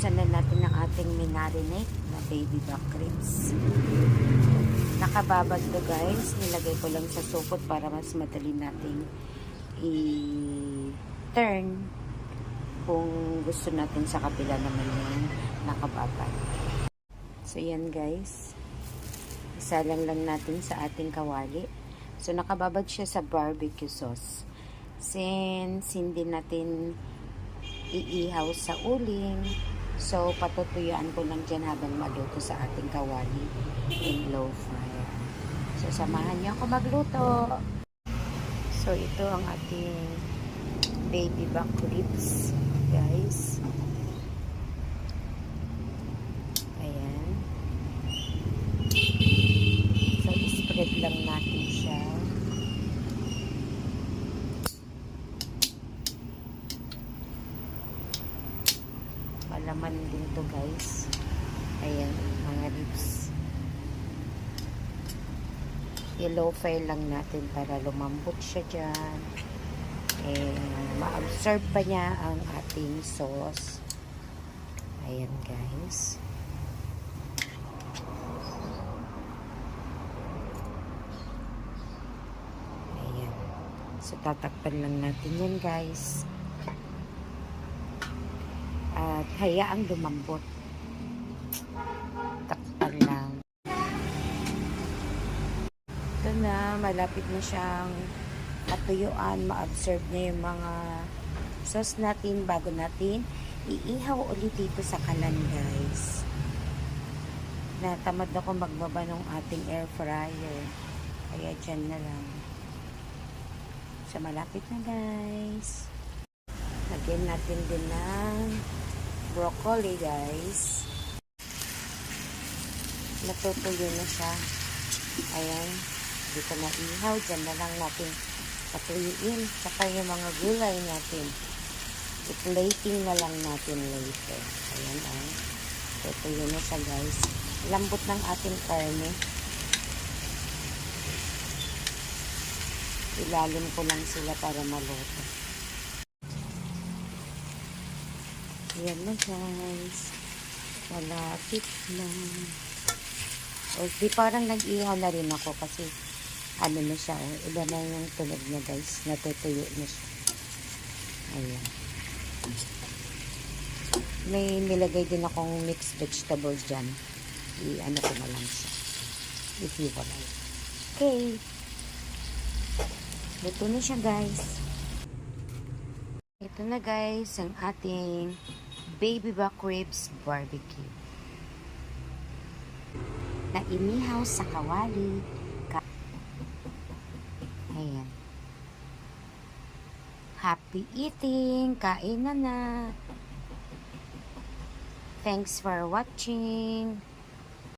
bubuksan na natin ang ating minarinate na baby back ribs. Nakababad to guys. Nilagay ko lang sa supot para mas madali nating i-turn kung gusto natin sa kabila naman yung nakababad. So yan guys. Isa lang natin sa ating kawali. So nakababad siya sa barbecue sauce. Since hindi natin iihaw sa uling, so patutuyuan ko lang dyan habang maluto sa ating kawali in low fire. So samahan niyo ako magluto. So ito ang ating baby back ribs guys. Ayan. So spread lang natin siya. Malaman din to guys. Ayan, mga ribs. I-low fire lang natin para lumambot siya dyan. Ma-absorb pa niya ang ating sauce. Ayan guys. Ayan. So tatakpan lang natin yan guys. At hayaang lumambot. Takpan lang. Ito na, malapit na siyang matuyuan, ma-absorb niya yung mga sauce natin bago natin iihaw ulit dito sa kalan guys. Natamad ako magbaba ng ating air fryer. Kaya dyan na lang. So malapit na guys. Lagyan natin din ng broccoli guys. Natutuyo na siya. Ayan. Hindi ko na ihaw. Diyan na lang natin patuyuin. Saka yung mga gulay natin. I-plating na lang natin later. Ayan ay. Tutuyo na siya guys. Lambot ng ating karne. Ilalim ko lang sila para maluto. Ayan na guys. Malapit na. O di parang nag-ihaw na rin ako kasi ano na siya. Iba na yung tunog niya guys. Natutuyo na siya. Ayan. May nilagay din akong mixed vegetables dyan. I-ano ko na lang siya. If you like. Okay. Luto na siya guys. Ito na guys ang ating baby back ribs barbecue. Na inihaw sa kawali. Ayan. Happy eating! Kain na na! Thanks for watching!